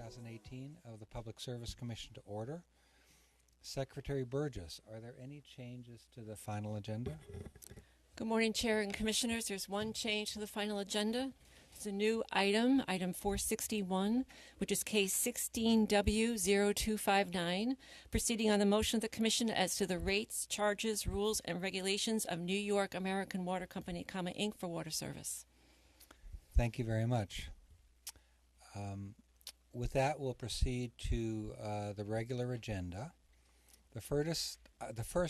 2018 of the Public Service Commission to order. Secretary Burgess, are there any changes to the final agenda? Good morning, Chair and Commissioners. There's one change to the final agenda. It's a new item, item 461, which is case 16W0259, proceeding on the motion of the Commission as to the rates, charges, rules, and regulations of New York American Water Company, Inc. for water service. Thank you very much. With that, we'll proceed to the regular agenda. The first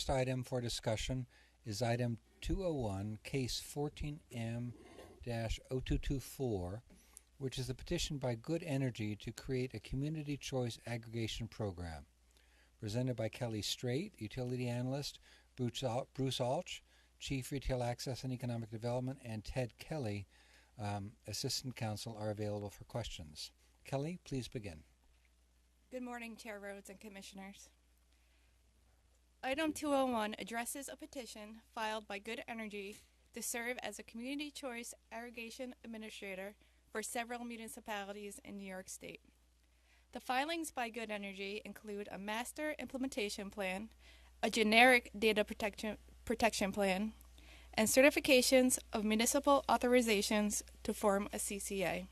item for discussion is item 201, case 14M-0224, which is a petition by Good Energy to create a community choice aggregation program. Presented by Kelly Strait, Utility Analyst, Bruce Alch, Chief Retail Access and Economic Development, and Ted Kelly, Assistant Counsel, are available for questions. Kelly, please begin. Good morning, Chair Rhodes and Commissioners. Item 201 addresses a petition filed by Good Energy to serve as a community choice aggregation administrator for several municipalities in New York State. The filings by Good Energy include a master implementation plan, a generic data protection plan, and certifications of municipal authorizations to form a CCA.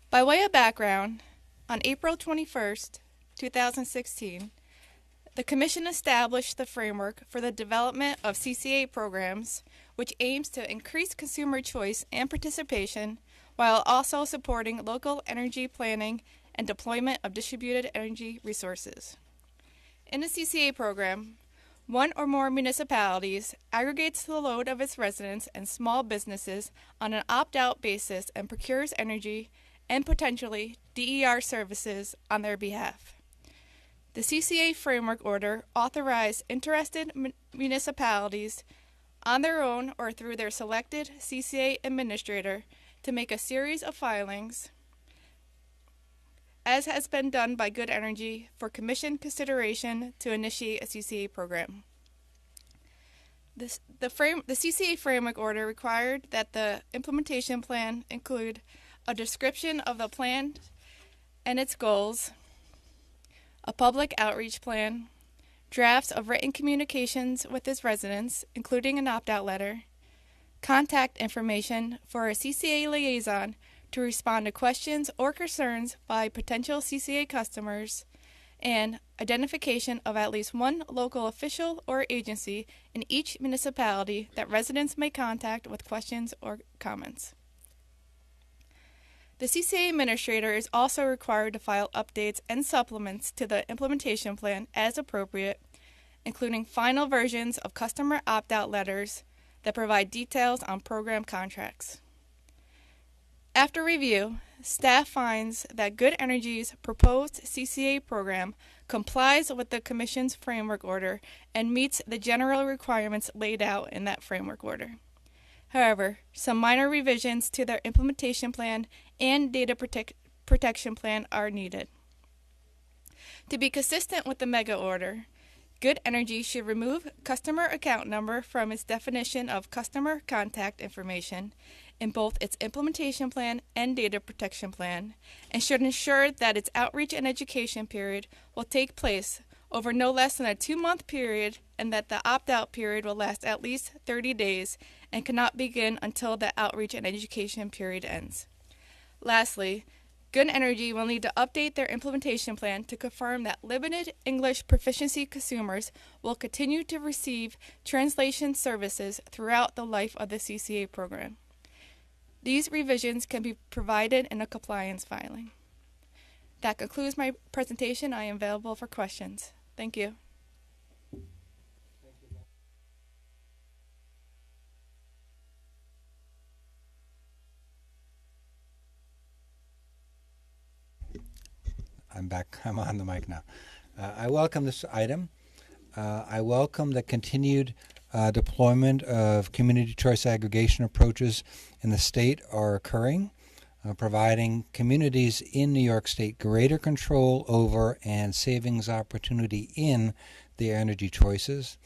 By way of background, on April 21st, 2016, the Commission established the framework for the development of CCA programs, which aims to increase consumer choice and participation while also supporting local energy planning and deployment of distributed energy resources. In the CCA program, one or more municipalities aggregates the load of its residents and small businesses on an opt-out basis and procures energy and potentially DER services on their behalf. The CCA Framework Order authorized interested municipalities on their own or through their selected CCA administrator to make a series of filings, as has been done by Good Energy, for Commission consideration to initiate a CCA program. The CCA Framework Order required that the implementation plan include a description of the plan and its goals, a public outreach plan, drafts of written communications with its residents, including an opt-out letter, contact information for a CCA liaison to respond to questions or concerns by potential CCA customers, and identification of at least one local official or agency in each municipality that residents may contact with questions or comments. The CCA administrator is also required to file updates and supplements to the implementation plan as appropriate, including final versions of customer opt-out letters that provide details on program contracts. After review, staff finds that Good Energy's proposed CCA program complies with the Commission's framework order and meets the general requirements laid out in that framework order. However, some minor revisions to their implementation plan and data protection plan are needed. To be consistent with the mega order, Good Energy should remove customer account number from its definition of customer contact information in both its implementation plan and data protection plan, and should ensure that its outreach and education period will take place over no less than a 2-month period, and that the opt-out period will last at least 30 days and cannot begin until the outreach and education period ends. Lastly, Good Energy will need to update their implementation plan to confirm that limited English proficiency consumers will continue to receive translation services throughout the life of the CCA program. These revisions can be provided in a compliance filing. That concludes my presentation. I am available for questions. Thank you. I'm back. I'm on the mic now. I welcome this item. I welcome the continued deployment of community choice aggregation approaches in the state are occurring, providing communities in New York State greater control over and savings opportunity in their energy choices.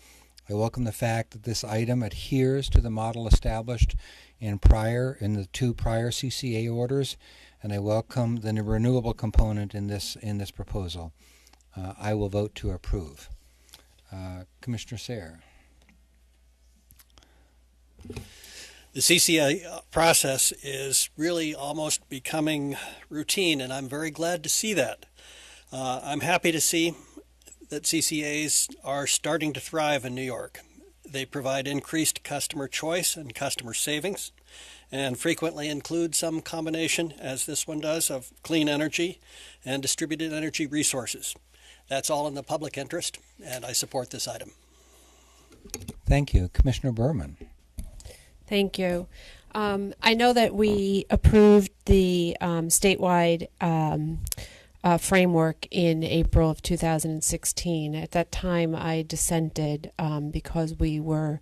I welcome the fact that this item adheres to the model established in the two prior CCA orders, and I welcome the renewable component in this proposal. I will vote to approve. Commissioner Sayre. The CCA process is really almost becoming routine, and I'm very glad to see that. I'm happy to see that CCAs are starting to thrive in New York. They provide increased customer choice and customer savings, and frequently include some combination, as this one does, of clean energy and distributed energy resources. That's all in the public interest, and I support this item. Thank you. Commissioner Berman. Thank you. I know that we approved the statewide framework in April of 2016. At that time, I dissented because we were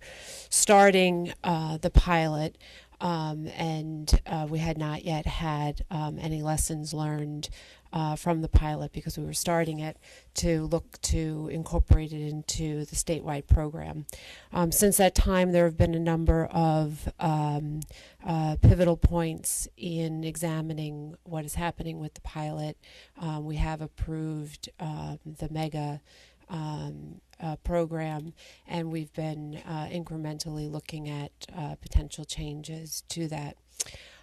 starting the pilot, and we had not yet had any lessons learned from the pilot because we were starting it to look to incorporate it into the statewide program. Since that time, there have been a number of pivotal points in examining what is happening with the pilot. We have approved the MEGA program, and we've been incrementally looking at potential changes to that.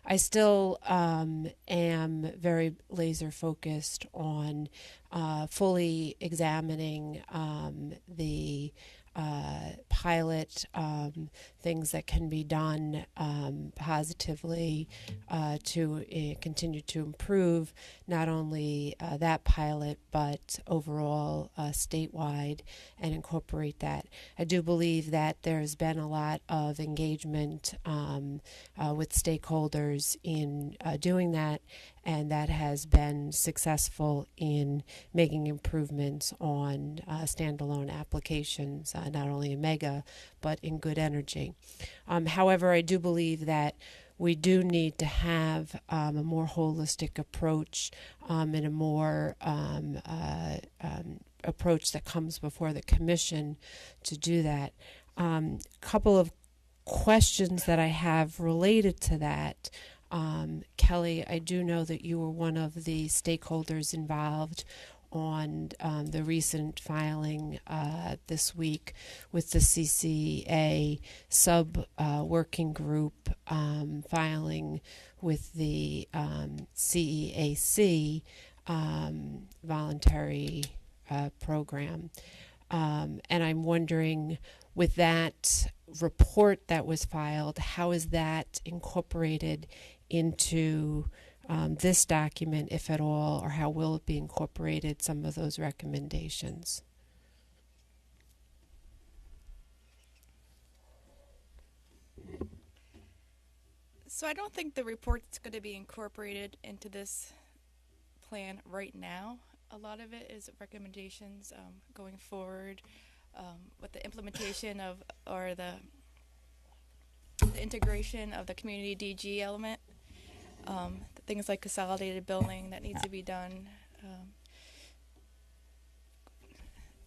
I still am very laser focused on fully examining the pilot, things that can be done positively to continue to improve not only that pilot but overall statewide and incorporate that. I do believe that there's been a lot of engagement with stakeholders in doing that, and that has been successful in making improvements on standalone applications, not only in MEGA, but in Good Energy. However, I do believe that we do need to have a more holistic approach and a more approach that comes before the commission to do that. Couple of questions that I have related to that. Kelly, I do know that you were one of the stakeholders involved on the recent filing this week with the CCA sub-working group filing with the CEAC voluntary program. And I'm wondering, with that report that was filed, how is that incorporated into this document, if at all, or how will it be incorporated, some of those recommendations? So I don't think the report's going to be incorporated into this plan right now. A lot of it is recommendations going forward with the implementation of, or the integration of the community DG element. Things like consolidated billing that needs to be done.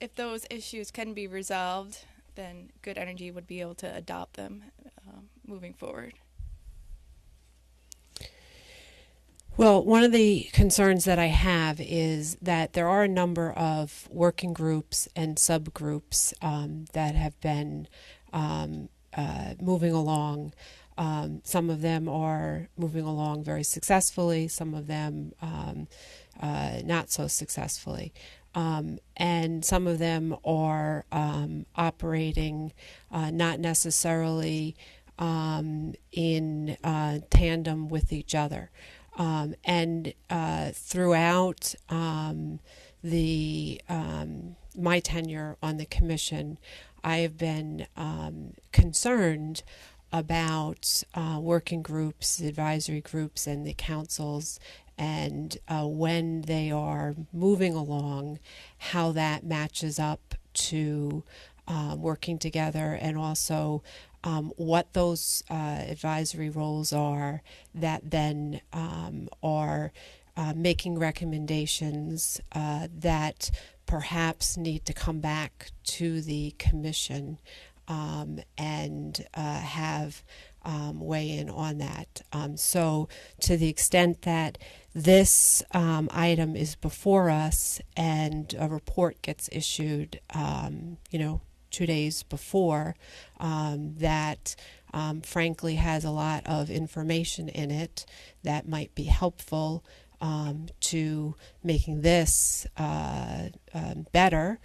If those issues can be resolved, then Good Energy would be able to adopt them moving forward. Well, one of the concerns that I have is that there are a number of working groups and subgroups that have been moving along. Some of them are moving along very successfully, some of them not so successfully. And some of them are operating not necessarily in tandem with each other. And throughout my tenure on the commission, I have been concerned about working groups, advisory groups, and the councils, and when they are moving along, how that matches up to working together, and also what those advisory roles are that then are making recommendations that perhaps need to come back to the commission and have weigh in on that. So to the extent that this item is before us and a report gets issued, 2 days before, that frankly has a lot of information in it that might be helpful to making this better,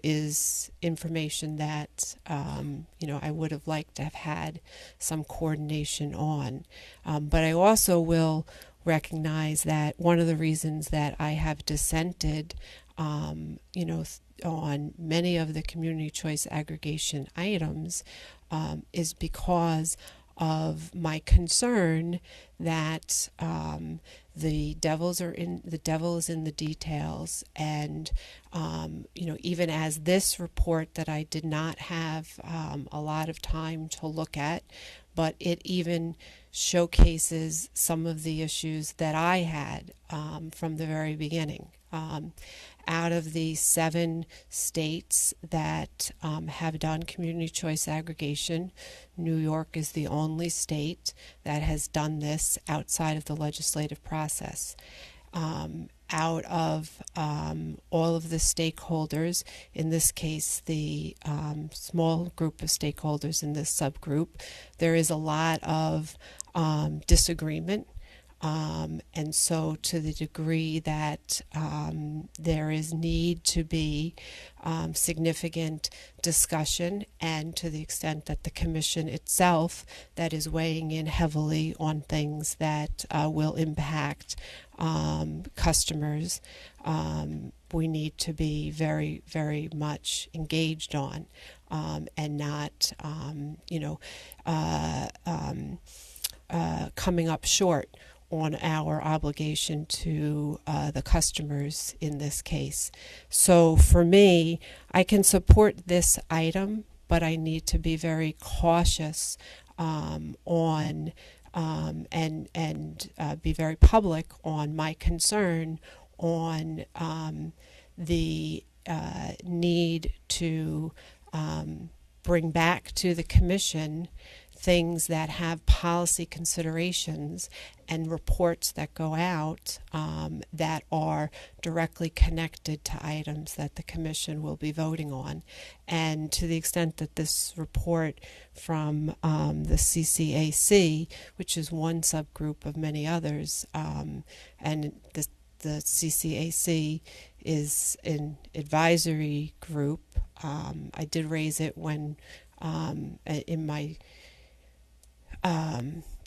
is information that, I would have liked to have had some coordination on. But I also will recognize that one of the reasons that I have dissented, on many of the community choice aggregation items is because of my concern that the devil is in the details, and even as this report that I did not have a lot of time to look at, but it even showcases some of the issues that I had from the very beginning. Out of the 7 states that have done community choice aggregation, New York is the only state that has done this outside of the legislative process. Out of all of the stakeholders, in this case the small group of stakeholders in this subgroup, there is a lot of disagreement. And so to the degree that there is need to be significant discussion, and to the extent that the Commission itself that is weighing in heavily on things that will impact customers, we need to be very, very much engaged on, and not, coming up short on our obligation to the customers in this case. So for me, I can support this item, but I need to be very cautious on and be very public on my concern on the need to bring back to the Commission things that have policy considerations and reports that go out that are directly connected to items that the Commission will be voting on. And to the extent that this report from the CCAC, which is one subgroup of many others, and the CCAC is an advisory group, I did raise it when in my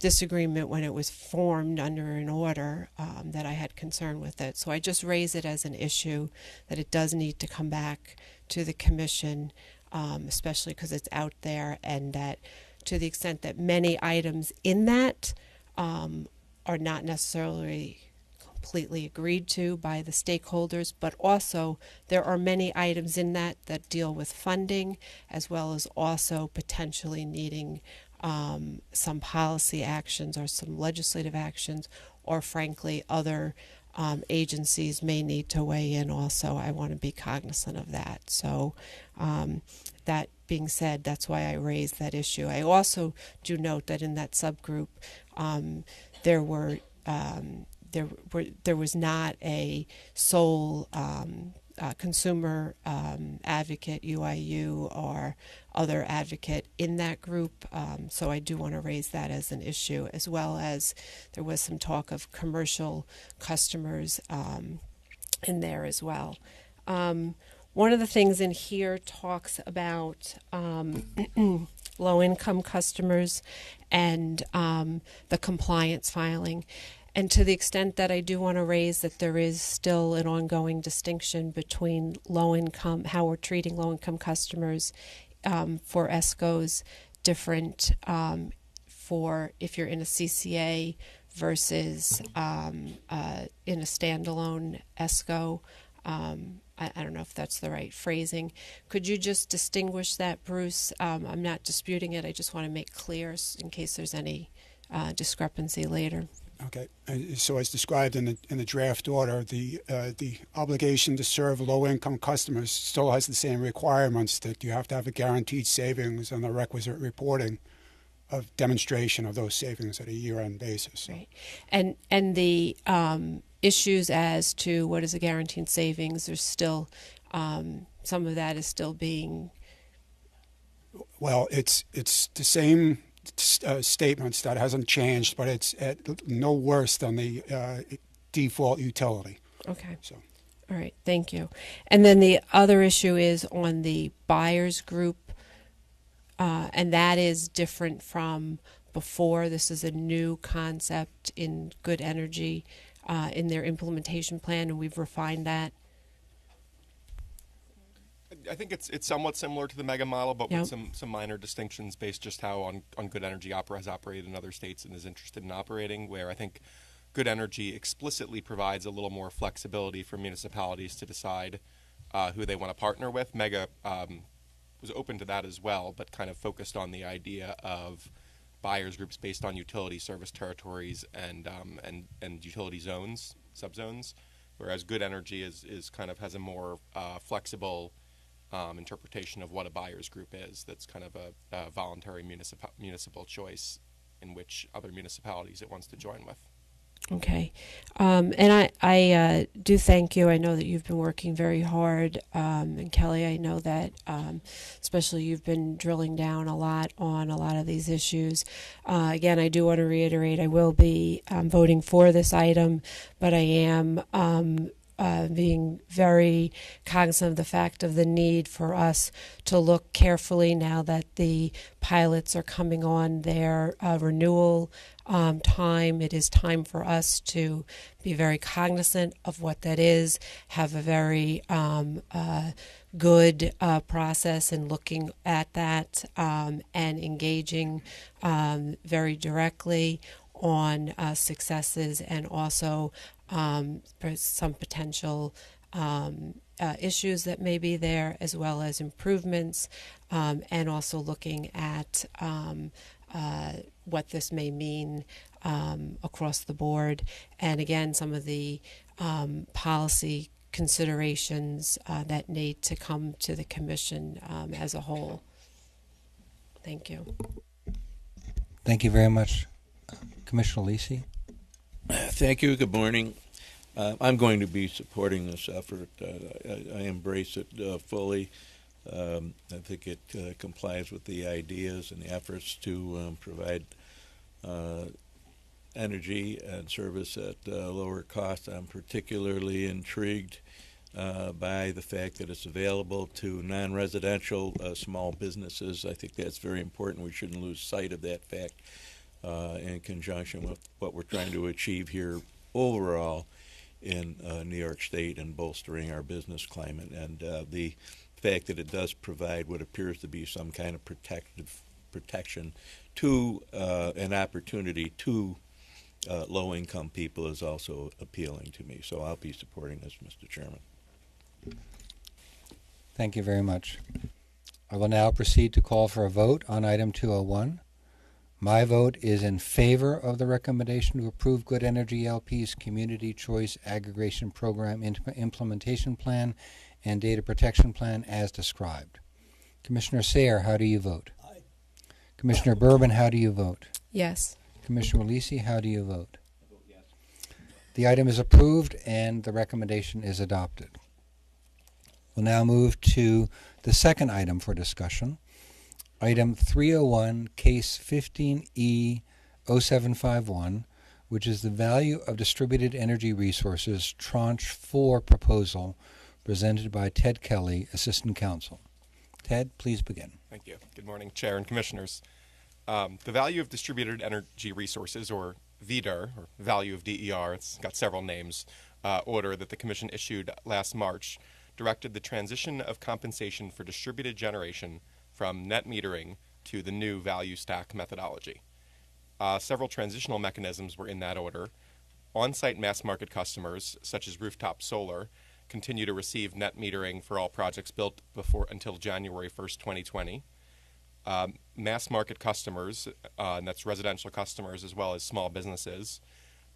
disagreement when it was formed under an order, that I had concern with it. So I just raise it as an issue that it does need to come back to the Commission, especially because it's out there, and that to the extent that many items in that are not necessarily completely agreed to by the stakeholders, but also there are many items in that deal with funding, as well as also potentially needing some policy actions or some legislative actions, or frankly other agencies may need to weigh in also. I want to be cognizant of that. So that being said, that's why I raised that issue. I also do note that in that subgroup there was not a sole consumer advocate, UIU, or other advocate in that group, so I do want to raise that as an issue, as well as there was some talk of commercial customers in there as well. One of the things in here talks about low-income customers and the compliance filing. And to the extent that I do want to raise that there is still an ongoing distinction between low-income, how we're treating low-income customers for ESCOs, different for if you're in a CCA versus in a standalone ESCO. I don't know if that's the right phrasing. Could you just distinguish that, Bruce? I'm not disputing it. I just want to make clear in case there's any discrepancy later. Okay. So as described in the draft order, the obligation to serve low-income customers still has the same requirements, that you have to have a guaranteed savings and the requisite reporting of demonstration of those savings at a year-end basis. Right. And the issues as to what is a guaranteed savings, there's still some of that is still being. Well, it's the same statements. That hasn't changed, but it's no worse than the default utility. Okay. So. All right. Thank you. And then the other issue is on the buyers group, and that is different from before. This is a new concept in Good Energy in their implementation plan, and we've refined that. I think it's somewhat similar to the mega model, but Yep. with some minor distinctions based just how on Good Energy has operated in other states and is interested in operating, where I think Good Energy explicitly provides a little more flexibility for municipalities to decide who they want to partner with. Mega was open to that as well, but kind of focused on the idea of buyers groups based on utility service territories and utility zones, subzones, whereas Good Energy is kind of has a more flexible interpretation of what a buyer's group is. That's kind of a voluntary municipal choice in which other municipalities it wants to join with. Okay. And I do thank you. I know that you've been working very hard. And Kelly, I know that especially you've been drilling down a lot on a lot of these issues. Again, I do want to reiterate, I will be voting for this item, but I am being very cognizant of the fact of the need for us to look carefully now that the pilots are coming on their renewal time. It is time for us to be very cognizant of what that is, have a very good process in looking at that and engaging very directly on successes and also some potential issues that may be there, as well as improvements, and also looking at what this may mean across the board. And again, some of the policy considerations that need to come to the Commission as a whole. Thank you. Thank you very much. Commissioner Lisi. Thank you. Good morning. I'm going to be supporting this effort. I embrace it fully. I think it complies with the ideas and the efforts to provide energy and service at lower cost. I'm particularly intrigued by the fact that it's available to non-residential small businesses. I think that's very important. We shouldn't lose sight of that fact in conjunction with what we're trying to achieve here overall in New York State and bolstering our business climate. And the fact that it does provide what appears to be some kind of protection to an opportunity to low-income people is also appealing to me. So I'll be supporting this, Mr. Chairman. Thank you very much. I will now proceed to call for a vote on item 201. My vote is in favor of the recommendation to approve Good Energy LP's Community Choice Aggregation Program Implementation Plan and Data Protection Plan as described. Commissioner Sayre, how do you vote? Aye. Commissioner Bourbon, how do you vote? Yes. Commissioner Lisi, how do you vote? I vote yes. The item is approved and the recommendation is adopted. We'll now move to the second item for discussion. Item 301, Case 15E0751, which is the Value of Distributed Energy Resources Tranche 4 proposal presented by Ted Kelly, Assistant Counsel. Ted, please begin. Thank you. Good morning, Chair and Commissioners. The Value of Distributed Energy Resources, or VDER, or Value of DER, it's got several names, order that the Commission issued last March directed the transition of compensation for distributed generation from net metering to the new value stack methodology. Several transitional mechanisms were in that order. On-site mass market customers, such as rooftop solar, continue to receive net metering for all projects built until January 1st, 2020. Mass market customers, and that's residential customers as well as small businesses,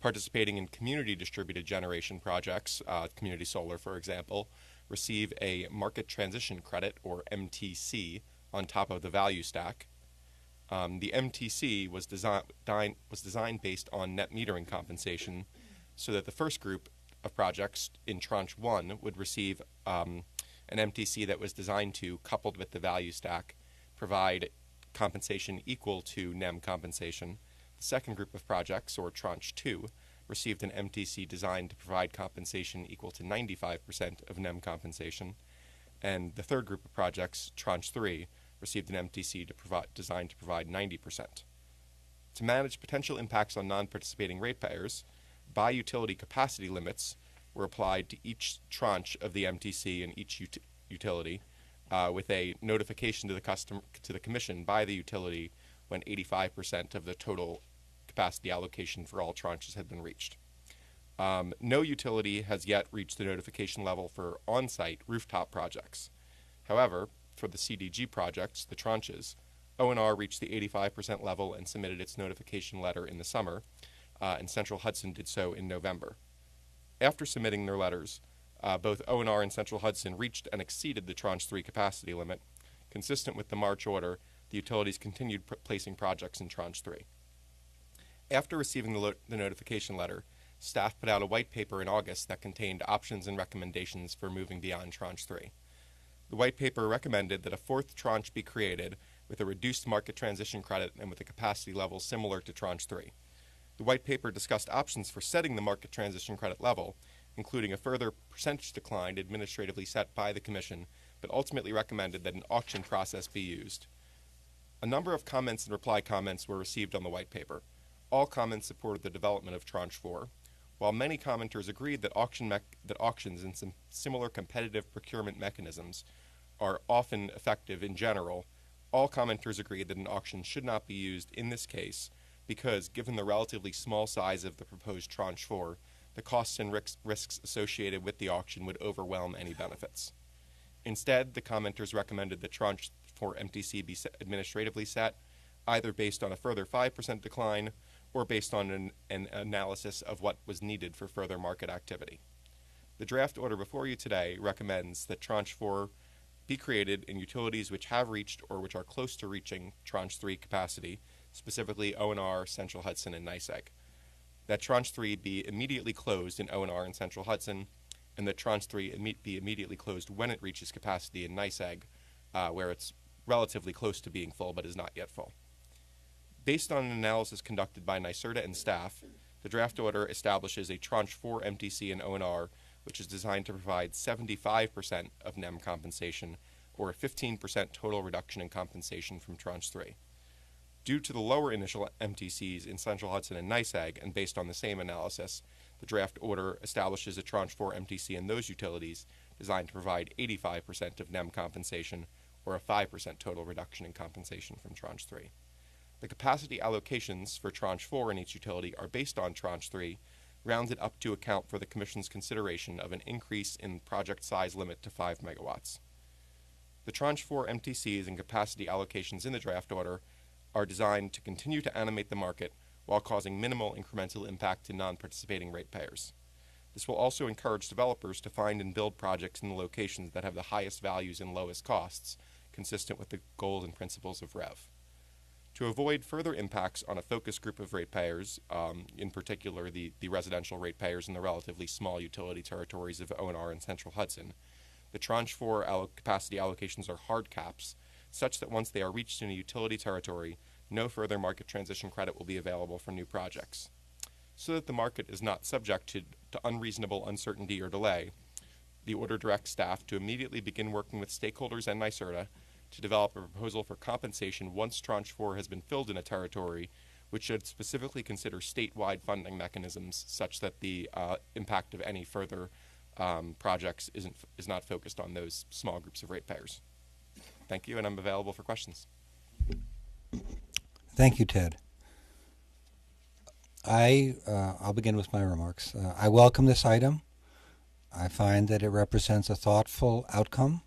participating in community distributed generation projects, community solar, for example, receive a market transition credit, or MTC, on top of the value stack. The MTC was designed based on net metering compensation, so that the first group of projects in Tranche 1 would receive an MTC that was designed to, coupled with the value stack, provide compensation equal to NEM compensation. The second group of projects, or Tranche 2, received an MTC designed to provide compensation equal to 95% of NEM compensation. And the third group of projects, Tranche 3, received an MTC designed to provide 90%. To manage potential impacts on non-participating ratepayers, by-utility capacity limits were applied to each tranche of the MTC in each utility, with a notification to the Commission by the utility when 85% of the total capacity allocation for all tranches had been reached. No utility has yet reached the notification level for on-site rooftop projects. However, for the CDG projects, the tranches, O&R reached the 85% level and submitted its notification letter in the summer, and Central Hudson did so in November. After submitting their letters, both O&R and Central Hudson reached and exceeded the Tranche 3 capacity limit. Consistent with the March order, the utilities continued placing projects in Tranche 3. After receiving the notification letter, staff put out a white paper in August that contained options and recommendations for moving beyond Tranche 3. The white paper recommended that a fourth tranche be created with a reduced market transition credit and with a capacity level similar to Tranche 3. The white paper discussed options for setting the market transition credit level, including a further percentage decline administratively set by the Commission, but ultimately recommended that an auction process be used. A number of comments and reply comments were received on the white paper. All comments supported the development of Tranche 4, while many commenters agreed that auctions and some similar competitive procurement mechanisms are often effective in general. All commenters agreed that an auction should not be used in this case because, given the relatively small size of the proposed Tranche 4, the costs and risks associated with the auction would overwhelm any benefits. Instead, the commenters recommended that Tranche 4 MTC be administratively set, either based on a further 5% decline or based on an analysis of what was needed for further market activity. The draft order before you today recommends that Tranche 4 be created in utilities which have reached or which are close to reaching Tranche 3 capacity, specifically O&R, Central Hudson, and NYSEG. That Tranche 3 be immediately closed in O&R and Central Hudson, and that Tranche 3 be immediately closed when it reaches capacity in NYSEG, where it's relatively close to being full but is not yet full. Based on an analysis conducted by NYSERDA and staff, the draft order establishes a Tranche 4 MTC in O&R, which is designed to provide 75% of NEM compensation, or a 15% total reduction in compensation from Tranche 3. Due to the lower initial MTCs in Central Hudson and NYSEG, and based on the same analysis, the draft order establishes a Tranche 4 MTC in those utilities designed to provide 85% of NEM compensation, or a 5% total reduction in compensation from Tranche 3. The capacity allocations for Tranche 4 in each utility are based on Tranche 3, rounded up to account for the Commission's consideration of an increase in project size limit to 5 megawatts. The Tranche 4 MTCs and capacity allocations in the draft order are designed to continue to animate the market while causing minimal incremental impact to non-participating ratepayers. This will also encourage developers to find and build projects in the locations that have the highest values and lowest costs, consistent with the goals and principles of REV. To avoid further impacts on a focus group of ratepayers, in particular the residential ratepayers in the relatively small utility territories of O&R and Central Hudson, the Tranche 4 capacity allocations are hard caps, such that once they are reached in a utility territory, no further market transition credit will be available for new projects. So that the market is not subject to unreasonable uncertainty or delay, the order directs staff to immediately begin working with stakeholders and NYSERDA to develop a proposal for compensation once Tranche 4 has been filled in a territory, which should specifically consider statewide funding mechanisms such that the impact of any further projects is not focused on those small groups of ratepayers. Thank you, and I'm available for questions. Thank you, Ted. I'll begin with my remarks. I welcome this item. I find that it represents a thoughtful outcome,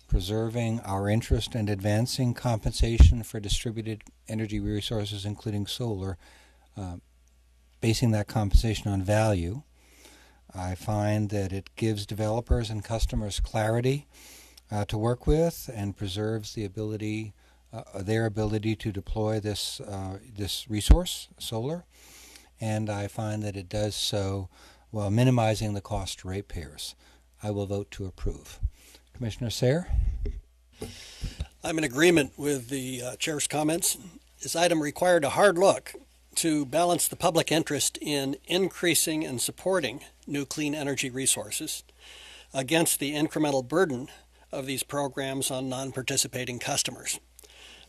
preserving our interest and advancing compensation for distributed energy resources, including solar, basing that compensation on value. I find that it gives developers and customers clarity to work with and preserves the ability, their ability to deploy this resource, solar. And I find that it does so while minimizing the cost to ratepayers. I will vote to approve. Commissioner Sayre? I'm in agreement with the chair's comments. This item required a hard look to balance the public interest in increasing and supporting new clean energy resources against the incremental burden of these programs on non-participating customers.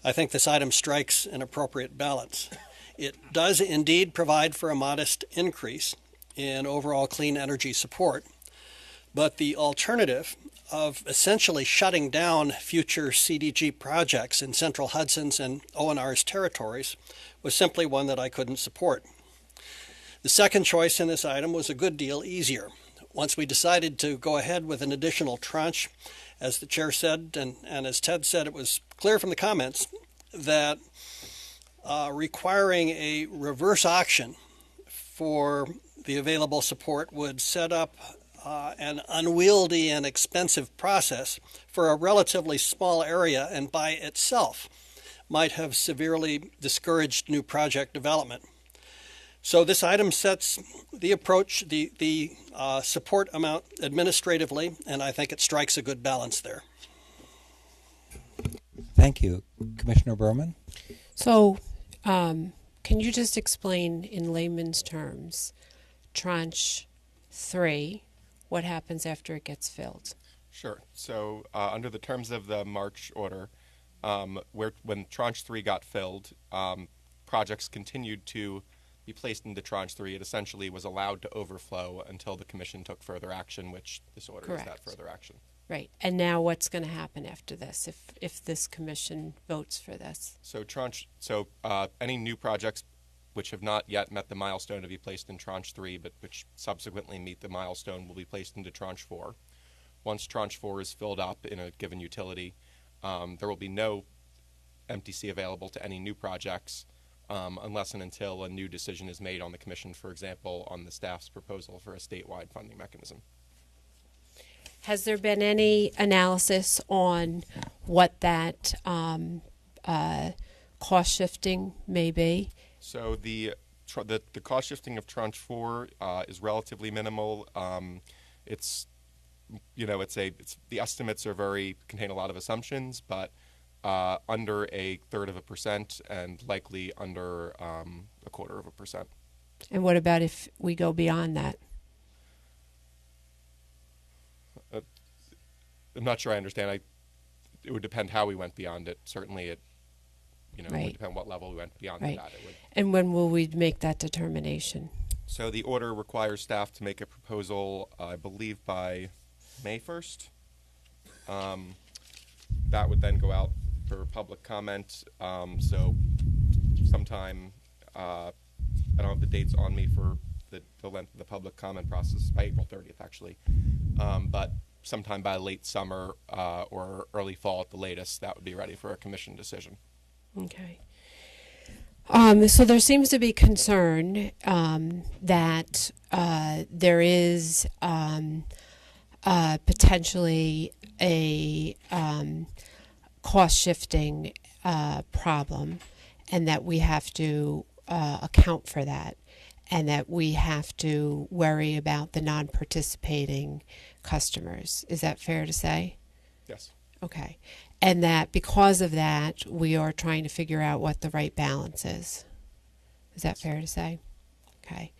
I think this item strikes an appropriate balance. It does indeed provide for a modest increase in overall clean energy support, but the alternative of essentially shutting down future CDG projects in Central Hudson's and ONR's territories was simply one that I couldn't support. The second choice in this item was a good deal easier. Once we decided to go ahead with an additional tranche, as the chair said, and as Ted said, it was clear from the comments that requiring a reverse auction for the available support would set up an unwieldy and expensive process for a relatively small area, and by itself might have severely discouraged new project development. So this item sets the approach, the support amount administratively, and I think it strikes a good balance there. Thank you. Commissioner Berman? So, can you just explain in layman's terms, tranche 3, what happens after it gets filled? Sure. So under the terms of the March order, when Tranche 3 got filled, projects continued to be placed into Tranche 3. It essentially was allowed to overflow until the Commission took further action, which this order Correct. is that further action. Right. And now what's going to happen after this if this Commission votes for this? So any new projects which have not yet met the milestone to be placed in Tranche 3, but which subsequently meet the milestone, will be placed into Tranche 4. Once Tranche 4 is filled up in a given utility, there will be no MTC available to any new projects unless and until a new decision is made on the Commission, for example, on the staff's proposal for a statewide funding mechanism. Has there been any analysis on what that cost shifting may be? So the cost shifting of Tranche 4 is relatively minimal. The estimates contain a lot of assumptions, but under 0.33% and likely under 0.25%. And what about if we go beyond that? I'm not sure I understand. It would depend how we went beyond it. Certainly, it Right. would depend what level we went beyond Right. that. And when will we make that determination? So the order requires staff to make a proposal, I believe, by May 1st. That would then go out for public comment. So sometime, I don't have the dates on me for the length of the public comment process, by April 30th, actually. But sometime by late summer or early fall at the latest, that would be ready for a Commission decision. Okay. So there seems to be concern that there is potentially a cost shifting problem, and that we have to account for that, and that we have to worry about the non-participating customers. Is that fair to say? Yes. Okay. And that because of that, we are trying to figure out what the right balance is. Is that fair to say? Okay.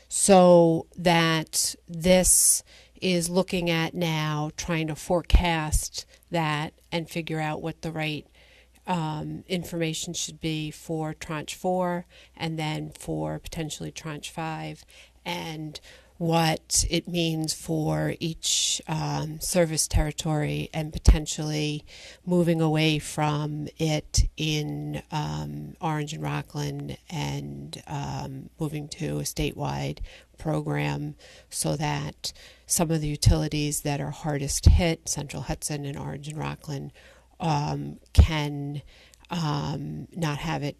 So that this is looking at now trying to forecast that and figure out what the right information should be for Tranche 4 and then for potentially Tranche 5, and what it means for each service territory, and potentially moving away from it in Orange and Rockland and moving to a statewide program, so that some of the utilities that are hardest hit, Central Hudson and Orange and Rockland, can not have it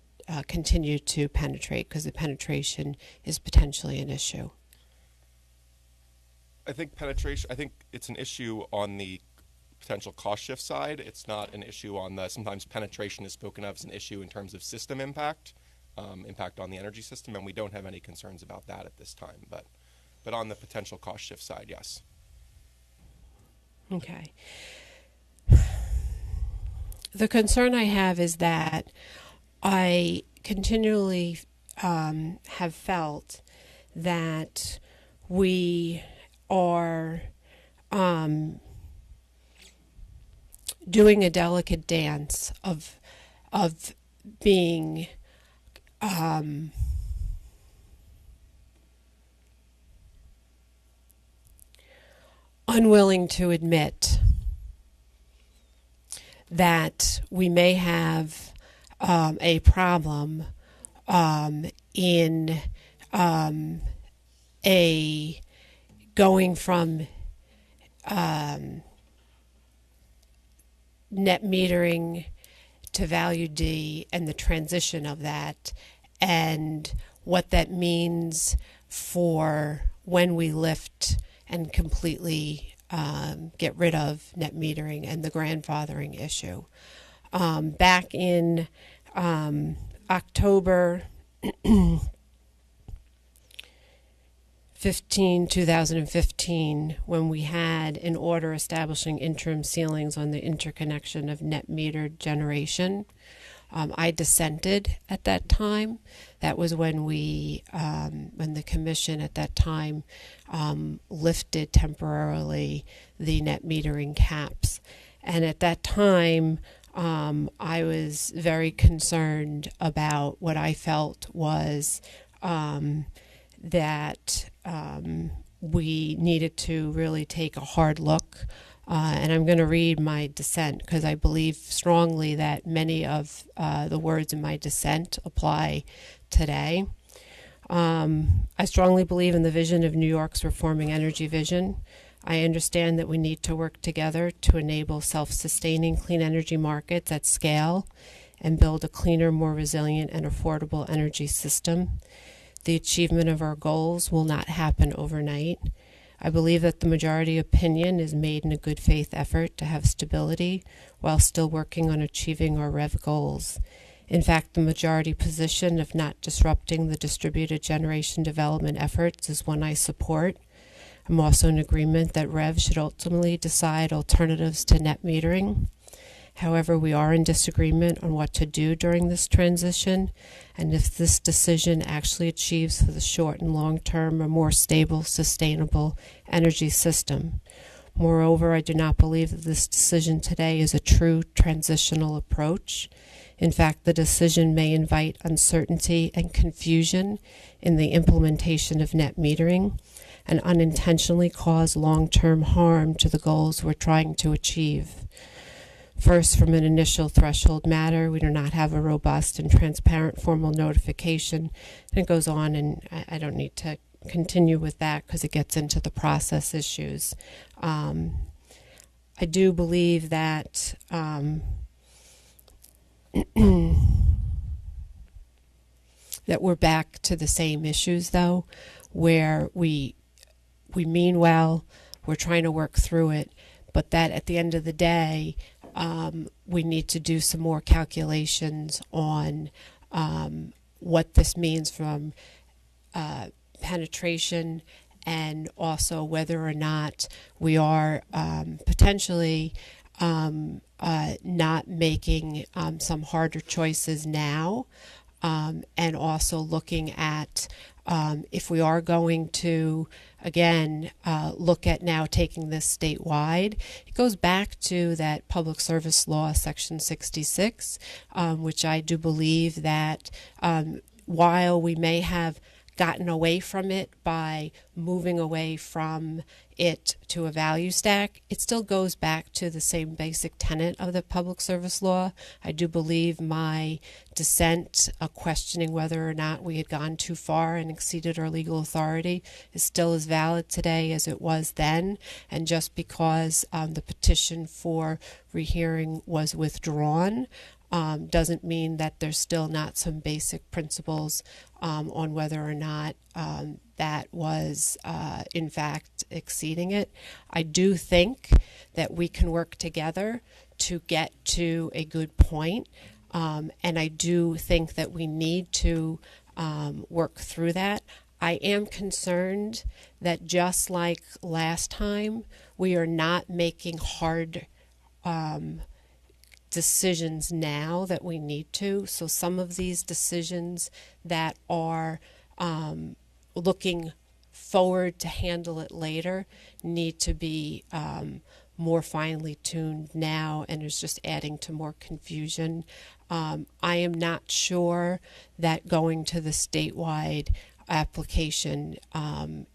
continue to penetrate, because the penetration is potentially an issue. I think it's an issue on the potential cost shift side. It's not an issue on sometimes penetration is spoken of as an issue in terms of system impact, impact on the energy system, and we don't have any concerns about that at this time. But on the potential cost shift side, yes. Okay. The concern I have is that I continually have felt that we are doing a delicate dance of being unwilling to admit that we may have a problem in going from net metering to value D and the transition of that, and what that means for when we lift and completely get rid of net metering and the grandfathering issue. Back in October 2015, when we had an order establishing interim ceilings on the interconnection of net metered generation, I dissented at that time. That was when when the commission at that time lifted temporarily the net metering caps. And at that time, I was very concerned about what I felt was that we needed to really take a hard look. And I'm going to read my dissent because I believe strongly that many of the words in my dissent apply today. I strongly believe in the vision of New York's reforming energy vision. I understand that we need to work together to enable self-sustaining clean energy markets at scale and build a cleaner, more resilient, and affordable energy system. The achievement of our goals will not happen overnight. I believe that the majority opinion is made in a good faith effort to have stability while still working on achieving our REV goals. In fact, the majority position of not disrupting the distributed generation development efforts is one I support. I'm also in agreement that REV should ultimately decide alternatives to net metering. However, we are in disagreement on what to do during this transition, and if this decision actually achieves for the short and long term a more stable, sustainable energy system. Moreover, I do not believe that this decision today is a true transitional approach. In fact, the decision may invite uncertainty and confusion in the implementation of net metering and unintentionally cause long-term harm to the goals we're trying to achieve. First, from an initial threshold matter, we do not have a robust and transparent formal notification. And it goes on, and I don't need to continue with that because it gets into the process issues. I do believe that that we're back to the same issues, though, where we mean well, we're trying to work through it, but that at the end of the day, we need to do some more calculations on what this means from penetration, and also whether or not we are potentially not making some harder choices now, and also looking at if we are going to, again, look at now taking this statewide. It goes back to that Public Service Law, Section 66, which I do believe that while we may have gotten away from it by moving away from it to a value stack, it still goes back to the same basic tenet of the Public Service Law. I do believe my dissent, questioning whether or not we had gone too far and exceeded our legal authority, is still as valid today as it was then. And just because the petition for rehearing was withdrawn, doesn't mean that there's still not some basic principles on whether or not that was in fact exceeding it. I do think that we can work together to get to a good point, and I do think that we need to work through that. I am concerned that just like last time, we are not making hard decisions now that we need to. So some of these decisions that are looking forward to handle it later need to be more finely tuned now, and is just adding to more confusion. I am not sure that going to the statewide application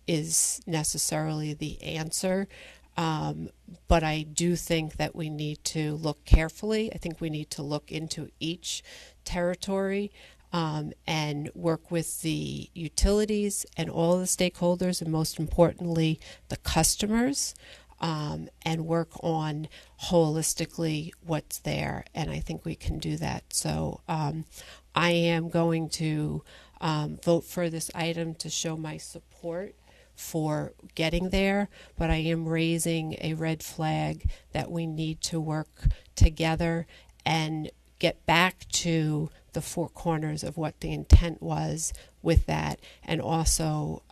is necessarily the answer. But I do think that we need to look carefully. I think we need to look into each territory and work with the utilities and all the stakeholders, and most importantly, the customers, and work on holistically what's there. And I think we can do that. So I am going to vote for this item to show my support for getting there, but I am raising a red flag that we need to work together and get back to the four corners of what the intent was with that, and also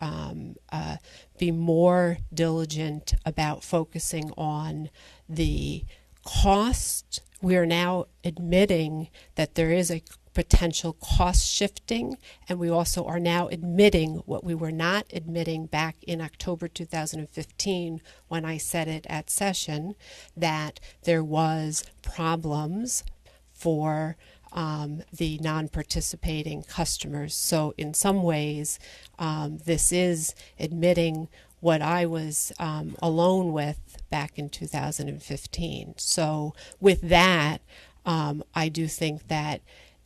be more diligent about focusing on the cost. We are now admitting that there is a potential cost shifting, and we also are now admitting what we were not admitting back in October 2015 when I said it at session, that there was problems for the non-participating customers. So in some ways, this is admitting what I was alone with back in 2015. So with that, I do think that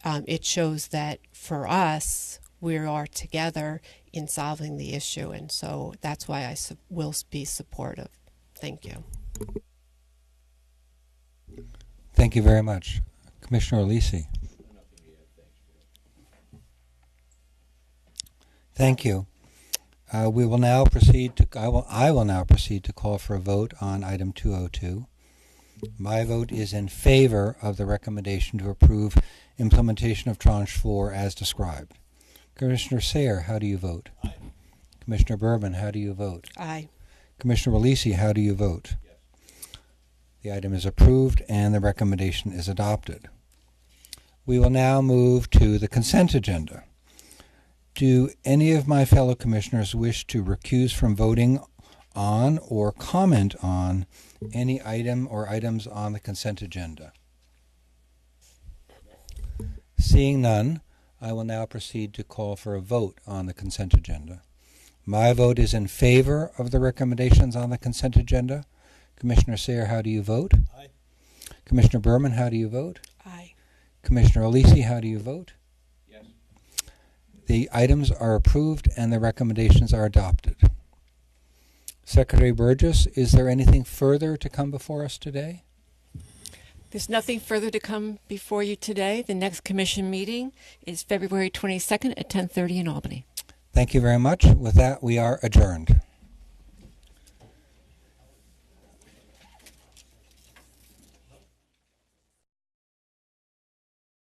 it shows that for us, we are together in solving the issue, and so that's why I will be supportive. Thank you. Thank you very much. Commissioner Alisi. Thank you. We will now proceed to. I will now proceed to call for a vote on item 202. My vote is in favor of the recommendation to approve implementation of Tranche 4 as described. Commissioner Sayre, how do you vote? Aye. Commissioner Berman, how do you vote? Aye. Commissioner Alisi, how do you vote? Yes. The item is approved and the recommendation is adopted. We will now move to the consent agenda. Do any of my fellow commissioners wish to recuse from voting on or comment on any item or items on the consent agenda? Seeing none, I will now proceed to call for a vote on the consent agenda. My vote is in favor of the recommendations on the consent agenda. Commissioner Sayre, how do you vote? Aye. Commissioner Berman, how do you vote? Aye. Commissioner Alisi, how do you vote? Yes. The items are approved and the recommendations are adopted. Secretary Burgess, is there anything further to come before us today? There's nothing further to come before you today. The next commission meeting is February 22nd at 10:30 in Albany. Thank you very much. With that, we are adjourned.